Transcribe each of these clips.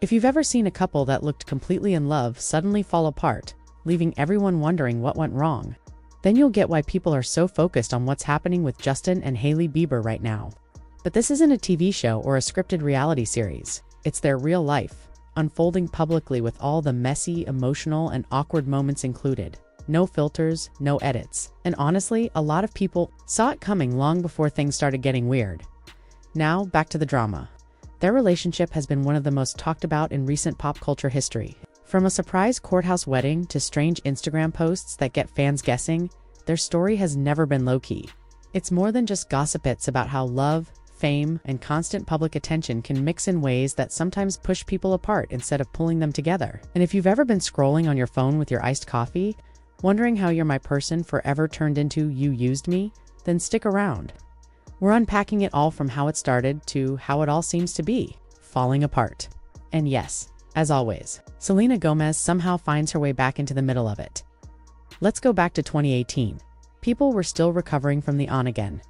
If you've ever seen a couple that looked completely in love suddenly fall apart, leaving everyone wondering what went wrong, then you'll get why people are so focused on what's happening with Justin and Hailey Bieber right now. But this isn't a TV show or a scripted reality series. It's their real life, unfolding publicly with all the messy, emotional, and awkward moments included. No filters, no edits. And honestly, a lot of people saw it coming long before things started getting weird. Now, back to the drama. Their relationship has been one of the most talked about in recent pop culture history. From a surprise courthouse wedding to strange Instagram posts that get fans guessing, their story has never been low-key. It's more than just gossip bits about how love, fame, and constant public attention can mix in ways that sometimes push people apart instead of pulling them together. And if you've ever been scrolling on your phone with your iced coffee, wondering how you're my person forever turned into you used me, then stick around. We're unpacking it all from how it started to how it all seems to be falling apart. And yes, as always, Selena Gomez somehow finds her way back into the middle of it. Let's go back to 2018. People were still recovering from the on-again,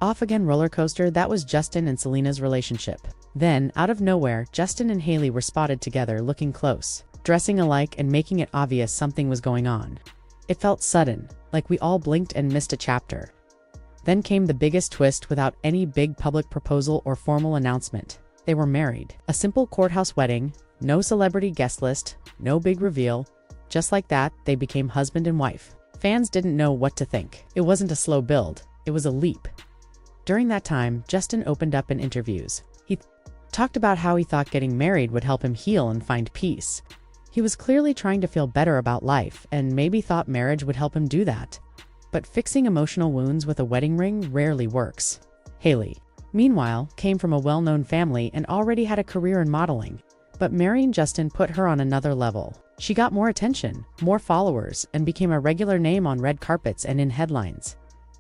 off-again roller coaster that was Justin and Selena's relationship. Then, out of nowhere, Justin and Hailey were spotted together looking close, dressing alike and making it obvious something was going on. It felt sudden, like we all blinked and missed a chapter. Then came the biggest twist without any big public proposal or formal announcement. They were married. A simple courthouse wedding, no celebrity guest list, no big reveal. Just like that, they became husband and wife. Fans didn't know what to think. It wasn't a slow build, it was a leap. During that time, Justin opened up in interviews. He talked about how he thought getting married would help him heal and find peace. He was clearly trying to feel better about life and maybe thought marriage would help him do that. But fixing emotional wounds with a wedding ring rarely works. Hailey, meanwhile, came from a well-known family and already had a career in modeling. But marrying Justin put her on another level. She got more attention, more followers, and became a regular name on red carpets and in headlines.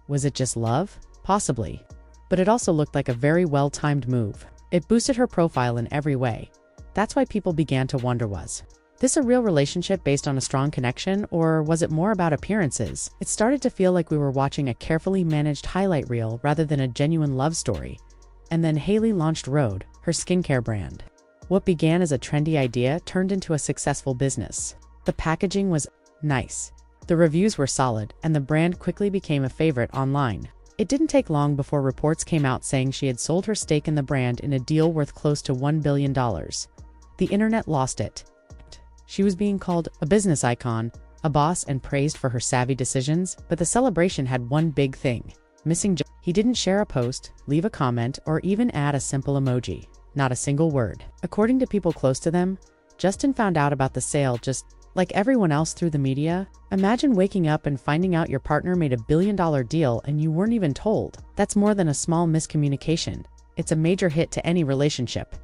Was it just love? Possibly. But it also looked like a very well-timed move. It boosted her profile in every way. That's why people began to wonder, was this a real relationship based on a strong connection, or was it more about appearances? It started to feel like we were watching a carefully managed highlight reel rather than a genuine love story. And then Hailey launched Rhode, her skincare brand. What began as a trendy idea turned into a successful business. The packaging was nice. The reviews were solid, and the brand quickly became a favorite online. It didn't take long before reports came out saying she had sold her stake in the brand in a deal worth close to $1 billion. The internet lost it. She was being called a business icon, a boss, and praised for her savvy decisions, but the celebration had one big thing missing. He didn't share a post, leave a comment, or even add a simple emoji. Not a single word. According to people close to them, Justin found out about the sale just like everyone else through the media. Imagine waking up and finding out your partner made $1 billion deal and you weren't even told. That's more than a small miscommunication. It's a major hit to any relationship.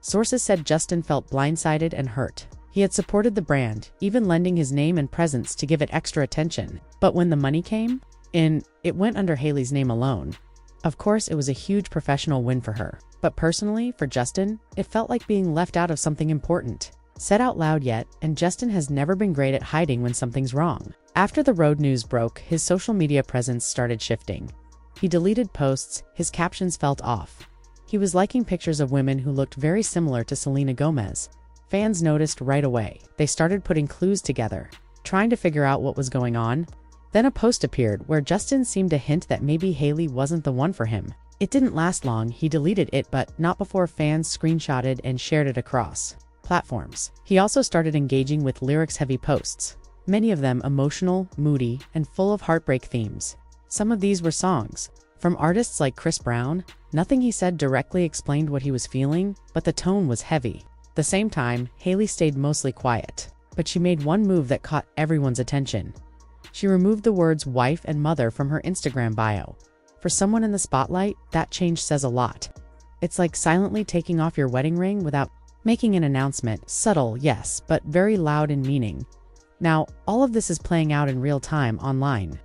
Sources said Justin felt blindsided and hurt. He had supported the brand, even lending his name and presence to give it extra attention. But when the money came in, it went under Hailey's name alone. Of course, it was a huge professional win for her. But personally, for Justin, it felt like being left out of something important. Said out loud yet, and Justin has never been great at hiding when something's wrong. After the Rhode news broke, his social media presence started shifting. He deleted posts, his captions felt off. He was liking pictures of women who looked very similar to Selena Gomez. Fans noticed right away. They started putting clues together, trying to figure out what was going on. Then a post appeared where Justin seemed to hint that maybe Hailey wasn't the one for him. It didn't last long. He deleted it, but not before fans screenshotted and shared it across platforms. He also started engaging with lyrics-heavy posts, many of them emotional, moody, and full of heartbreak themes. Some of these were songs from artists like Chris Brown. Nothing he said directly explained what he was feeling, but the tone was heavy. At the same time, Hailey stayed mostly quiet, but she made one move that caught everyone's attention. She removed the words wife and mother from her Instagram bio. For someone in the spotlight, that change says a lot. It's like silently taking off your wedding ring without making an announcement. Subtle, yes, but very loud in meaning. Now, all of this is playing out in real time online.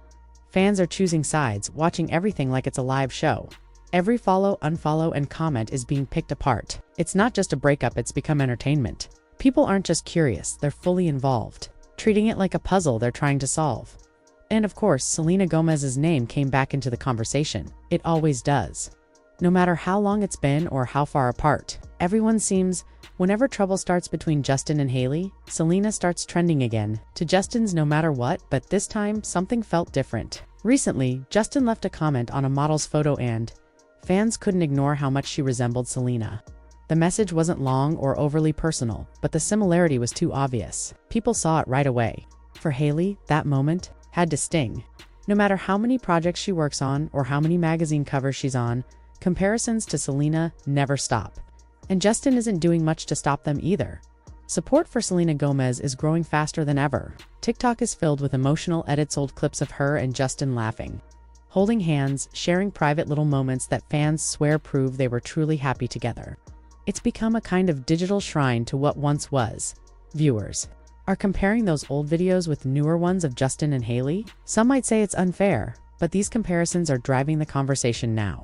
Fans are choosing sides, watching everything like it's a live show. Every follow, unfollow, and comment is being picked apart. It's not just a breakup, it's become entertainment. People aren't just curious, they're fully involved, treating it like a puzzle they're trying to solve. And of course, Selena Gomez's name came back into the conversation. It always does. No matter how long it's been or how far apart, everyone seems, whenever trouble starts between Justin and Hailey, Selena starts trending again, to Justin's no matter what, but this time something felt different. Recently, Justin left a comment on a model's photo and fans couldn't ignore how much she resembled Selena. The message wasn't long or overly personal, but the similarity was too obvious. People saw it right away. For Hailey, that moment had to sting. No matter how many projects she works on or how many magazine covers she's on, comparisons to Selena never stop. And Justin isn't doing much to stop them either. Support for Selena Gomez is growing faster than ever. TikTok is filled with emotional edits, old clips of her and Justin laughing, holding hands, sharing private little moments that fans swear prove they were truly happy together. It's become a kind of digital shrine to what once was. Viewers are comparing those old videos with newer ones of Justin and Hailey. Some might say it's unfair, but these comparisons are driving the conversation now.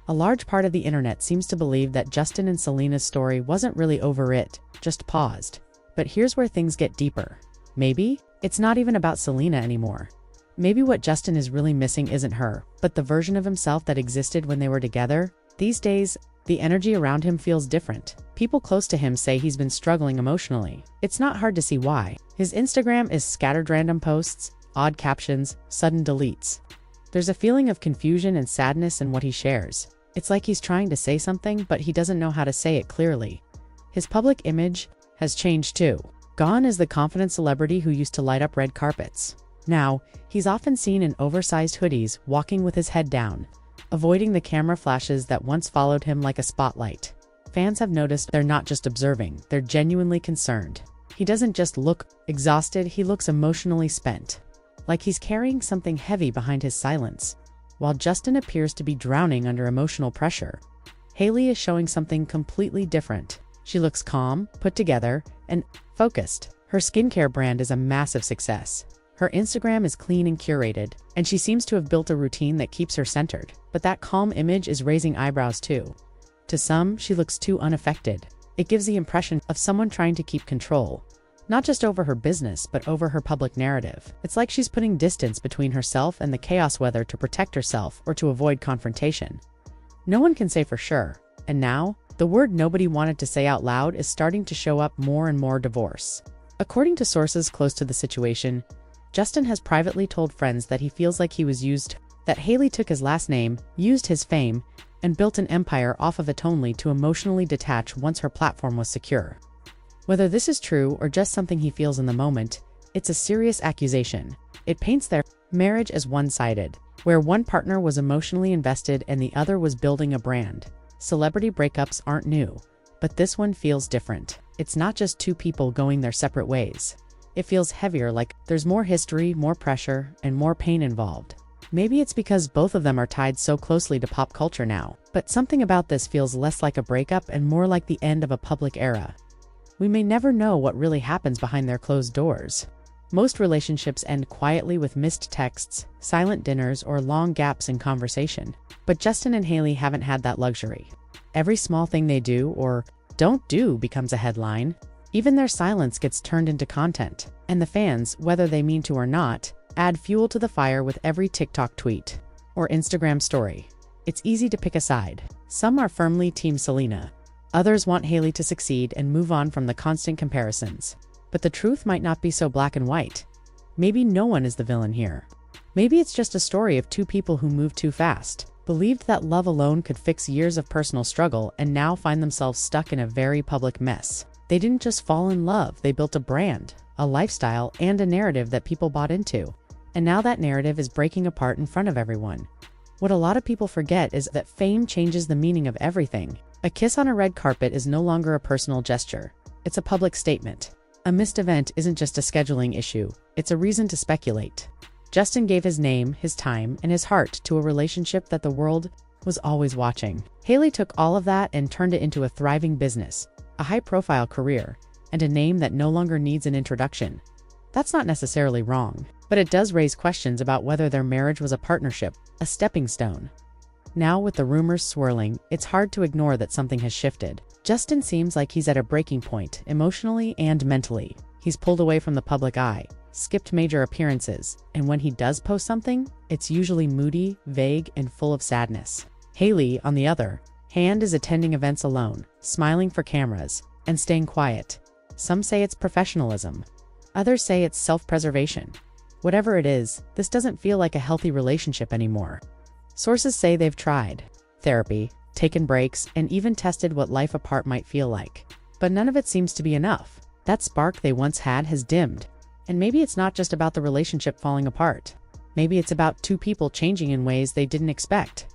A large part of the internet seems to believe that Justin and Selena's story wasn't really over, it just paused. But here's where things get deeper. Maybe it's not even about Selena anymore. Maybe what Justin is really missing isn't her, but the version of himself that existed when they were together. These days, the energy around him feels different. People close to him say he's been struggling emotionally. It's not hard to see why. His Instagram is scattered random posts, odd captions, sudden deletes. There's a feeling of confusion and sadness in what he shares. It's like he's trying to say something, but he doesn't know how to say it clearly. His public image has changed too. Gone is the confident celebrity who used to light up red carpets. Now, he's often seen in oversized hoodies, walking with his head down, avoiding the camera flashes that once followed him like a spotlight. Fans have noticed they're not just observing, they're genuinely concerned. He doesn't just look exhausted, he looks emotionally spent, like he's carrying something heavy behind his silence. While Justin appears to be drowning under emotional pressure, Hailey is showing something completely different. She looks calm, put together, and focused. Her skincare brand is a massive success. Her Instagram is clean and curated, and she seems to have built a routine that keeps her centered. But that calm image is raising eyebrows too. To some, she looks too unaffected. It gives the impression of someone trying to keep control, not just over her business, but over her public narrative. It's like she's putting distance between herself and the chaos, whether to protect herself or to avoid confrontation. No one can say for sure. And now, the word nobody wanted to say out loud is starting to show up more and more: divorce. According to sources close to the situation, Justin has privately told friends that he feels like he was used, that Hailey took his last name, used his fame, and built an empire off of it only to emotionally detach once her platform was secure. Whether this is true or just something he feels in the moment, it's a serious accusation. It paints their marriage as one-sided, where one partner was emotionally invested and the other was building a brand. Celebrity breakups aren't new, but this one feels different. It's not just two people going their separate ways. It feels heavier, like there's more history, more pressure, and more pain involved. Maybe it's because both of them are tied so closely to pop culture now, but something about this feels less like a breakup and more like the end of a public era. We may never know what really happens behind their closed doors. Most relationships end quietly with missed texts, silent dinners, or long gaps in conversation. But Justin and Hailey haven't had that luxury. Every small thing they do or don't do becomes a headline. Even their silence gets turned into content. And the fans, whether they mean to or not, add fuel to the fire with every TikTok tweet or Instagram story. It's easy to pick a side. Some are firmly Team Selena. Others want Hailey to succeed and move on from the constant comparisons. But the truth might not be so black and white. Maybe no one is the villain here. Maybe it's just a story of two people who moved too fast, believed that love alone could fix years of personal struggle, and now find themselves stuck in a very public mess. They didn't just fall in love, they built a brand, a lifestyle, and a narrative that people bought into. And now that narrative is breaking apart in front of everyone. What a lot of people forget is that fame changes the meaning of everything. A kiss on a red carpet is no longer a personal gesture. It's a public statement. A missed event isn't just a scheduling issue. It's a reason to speculate. Justin gave his name, his time, and his heart to a relationship that the world was always watching. Hailey took all of that and turned it into a thriving business, a high-profile career, and a name that no longer needs an introduction. That's not necessarily wrong, but it does raise questions about whether their marriage was a partnership, a stepping stone. Now, with the rumors swirling, it's hard to ignore that something has shifted. Justin seems like he's at a breaking point, emotionally and mentally. He's pulled away from the public eye, skipped major appearances, and when he does post something, it's usually moody, vague, and full of sadness. Hailey, on the other hand, is attending events alone, smiling for cameras, and staying quiet. Some say it's professionalism. Others say it's self-preservation. Whatever it is, this doesn't feel like a healthy relationship anymore. Sources say they've tried therapy, taken breaks, and even tested what life apart might feel like. But none of it seems to be enough. That spark they once had has dimmed. And maybe it's not just about the relationship falling apart. Maybe it's about two people changing in ways they didn't expect.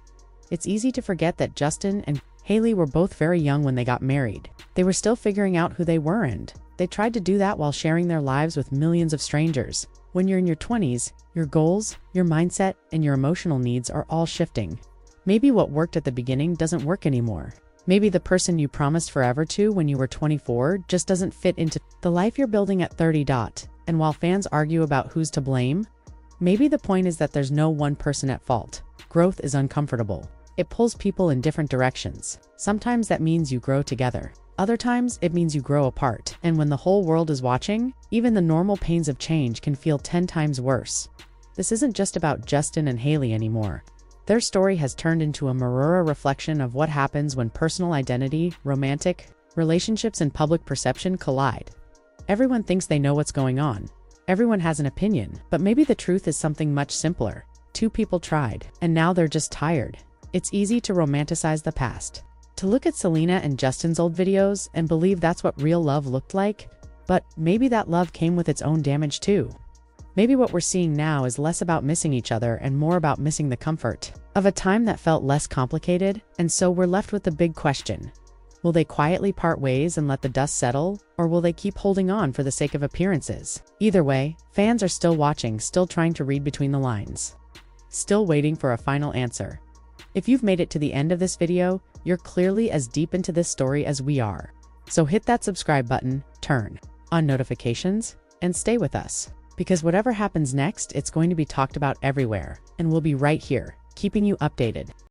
It's easy to forget that Justin and Hailey were both very young when they got married. They were still figuring out who they were, and they tried to do that while sharing their lives with millions of strangers. When you're in your 20s, your goals, your mindset, and your emotional needs are all shifting. Maybe what worked at the beginning doesn't work anymore. Maybe the person you promised forever to when you were 24 just doesn't fit into the life you're building at 30. And while fans argue about who's to blame, maybe the point is that there's no one person at fault. Growth is uncomfortable. It pulls people in different directions. Sometimes that means you grow together. Other times, it means you grow apart. And when the whole world is watching, even the normal pains of change can feel 10 times worse. This isn't just about Justin and Hailey anymore. Their story has turned into a mirror reflection of what happens when personal identity, romantic relationships, and public perception collide. Everyone thinks they know what's going on. Everyone has an opinion, but maybe the truth is something much simpler. Two people tried, and now they're just tired. It's easy to romanticize the past, to look at Selena and Justin's old videos and believe that's what real love looked like, but maybe that love came with its own damage too. Maybe what we're seeing now is less about missing each other and more about missing the comfort of a time that felt less complicated, and so we're left with the big question. Will they quietly part ways and let the dust settle, or will they keep holding on for the sake of appearances? Either way, fans are still watching, still trying to read between the lines, still waiting for a final answer. If you've made it to the end of this video, you're clearly as deep into this story as we are. So hit that subscribe button, turn on notifications, and stay with us. Because whatever happens next, it's going to be talked about everywhere, and we'll be right here, keeping you updated.